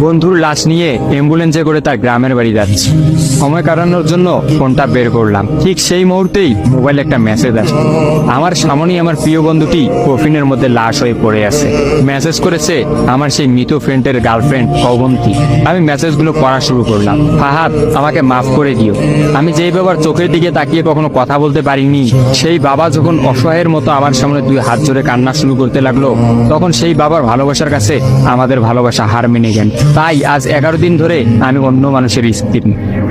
বন্ধুর লাশ নিয়ে অ্যাম্বুলেন্সে করে তার গ্রামের বাড়ি যাচ্ছি। সময় কাটানোর জন্য ফোনটা বের করলাম। ঠিক সেই মুহূর্তেই মোবাইলে একটা মেসেজ আসে। আমার সামনেই আমার প্রিয় বন্ধুটি কফিনের মধ্যে লাশ হয়ে পড়ে আছে। মেসেজ করেছে আমার সেই মৃত ফ্রেন্ডের গার্লফ্রেন্ড অবন্তী। আমি মেসেজগুলো পড়া শুরু করলাম। ফাহাদ, আমাকে মাফ করে দিও। আমি যেই বাবার চোখের দিকে তাকিয়ে কখনো কথা বলতে পারিনি, সেই বাবা যখন অসহায়ের মতো আমার সামনে দুই হাত জোড়ে কান্না শুরু করতে লাগলো, তখন সেই বাবার ভালোবাসার কাছে আমাদের ভালোবাসা হার মেনে গেল। তাই আজ 11 দিন ধরে আমি অন্য মানুষের স্ত্রী।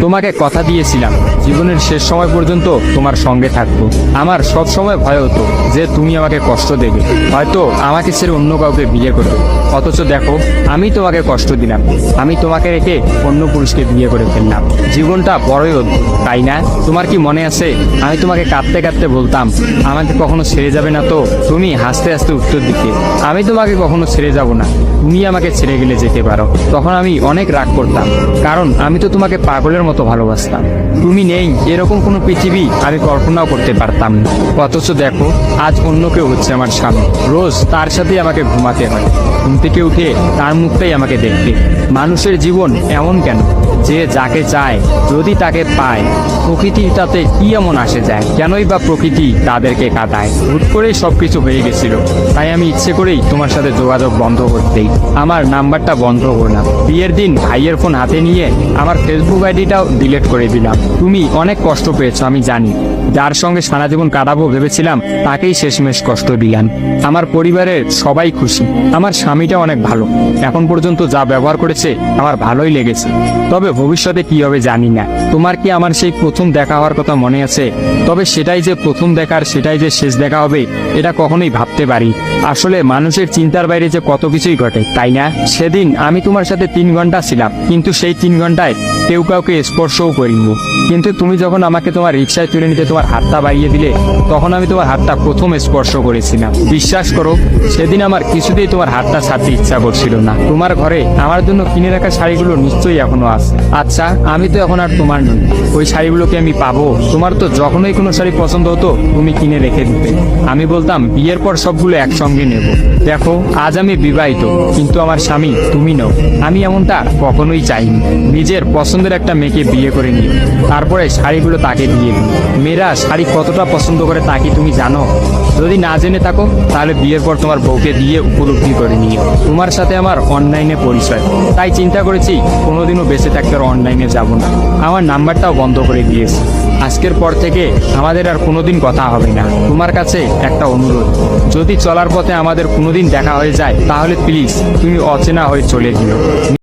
তোমাকে কথা দিয়েছিলাম জীবনের শেষ সময় পর্যন্ত তোমার সঙ্গে থাকবো। আমার সব সময় ভয় হতো যে তুমি আমাকে কষ্ট দেবে, হয়তো আমাকে ছেড়ে অন্য কাউকে বিয়ে করবে। অথচ দেখো, আমি তোমাকে কষ্ট দিলাম, আমি তোমাকে রেখে অন্য পুরুষকে বিয়ে করে ফেললাম। জীবনটা বড়ই অদ্ভুত, তাই না? তোমার কি মনে আছে আমি তোমাকে কাঁদতে কাঁদতে বলতাম আমাকে কখনো ছেড়ে যাবে না? তো তুমি হাসতে হাসতে উত্তর দিতে আমি তোমাকে কখনো ছেড়ে যাব না, তুমি আমাকে ছেড়ে গেলে যেতে পারো। তখন আমি অনেক রাগ করতাম, কারণ আমি তো তোমাকে পাগলের মতো ভালোবাসতাম। তুমি নেই এরকম কোনো পৃথিবী আমি কল্পনাও করতে পারতাম না। অথচ দেখো, আজ অন্য কেউ হচ্ছে আমার স্বামী। রোজ তার সাথে আমাকে ঘুমাতে হয়, ঘুম থেকে উঠে তার মুখটাই আমাকে দেখতে। মানুষের জীবন এমন কেন যে যাকে চায় যদি তাকে পায়? প্রকৃতির তাতে কি এমন আসে যায়? কেনই বা প্রকৃতি তাদেরকে কাঁদায়? হুট করেই সবকিছু হয়ে গেছিল, তাই আমি ইচ্ছে করেই তোমার সাথে যোগাযোগ বন্ধ করতেই আমার নাম্বারটা বন্ধ করলাম। বিয়ের দিন ভাইয়ের ফোন হাতে নিয়ে আমার ফেসবুক আইডিটাও ডিলিট করে দিলাম। তুমি অনেক কষ্ট পেয়েছো আমি জানি, যার সঙ্গে সারা জীবন কাটাবো ভেবেছিলাম তাকেই শেষমেশ কষ্ট দিলাম। আমার পরিবারের সবাই খুশি, আমার স্বামীটা অনেক ভালো, এখন পর্যন্ত যা ব্যবহার করেছে আমার ভালোই লেগেছে। তবে ভবিষ্যতে কি হবে জানি না। তোমার কি আমার সেই প্রথম দেখা হওয়ার কথা মনে আছে? তবে সেটাই যে প্রথম দেখার, সেটাই যে শেষ দেখা হবে, এটা কখনোই ভাবতে পারি। আসলে মানুষের চিন্তার বাইরে যে কত কিছুই ঘটে, তাই না? সেদিন আমি তোমার সাথে 3 ঘন্টা ছিলাম, কিন্তু সেই 3 ঘন্টায় কেউ কাউকে স্পর্শও করিনি। কিন্তু তুমি যখন আমাকে তোমার রিক্সায় তুলে নিতে তোমার হাতটা বাড়িয়ে দিলে, তখন আমি তোমার হাতটা প্রথম স্পর্শ করেছিলাম। বিশ্বাস করো, সেদিন আমার কিছুতেই তোমার হাতটা ছাড়তে ইচ্ছা করছিল না। তোমার ঘরে আমার জন্য কিনে রাখা শাড়িগুলো নিশ্চয়ই এখনো আছে। আচ্ছা, আমি তো এখন আর তোমার নই, ওই শাড়িগুলোকে আমি পাবো? তোমার তো যখনই কোনো শাড়ি পছন্দ হতো তুমি কিনে রেখে দিতে, আমি বলতাম বিয়ের পর সবগুলো একসঙ্গে নেব। দেখো, আজ আমি বিবাহিত, কিন্তু আমার স্বামী তুমি নও। আমি এমনটা কখনোই চাইনি। নিজের পছন্দের একটা মেয়েকে বিয়ে করে নিও, তারপরে শাড়িগুলো তাকে দিয়ে দিই। মেয়েরা শাড়ি কতটা পছন্দ করে তা কি তুমি জানো? যদি না জেনে থাকো তাহলে বিয়ের পর তোমার বউকে দিয়ে উপলব্ধি করে নিও। তোমার সাথে আমার অনলাইনে পরিচয়, তাই চিন্তা করেছি কোনোদিনও বেঁচে থাকতে আর অনলাইনে যাব না। আমার নাম্বারটাও বন্ধ করে দিয়েছি। আজকের পর থেকে আমাদের আর কোনোদিন কথা হবে না। তোমার কাছে একটা অনুরোধ, যদি চলার পথে আমাদের কোনোদিন দেখা হয়ে যায় তাহলে প্লিজ তুমি অচেনা হয়ে চলে যেও।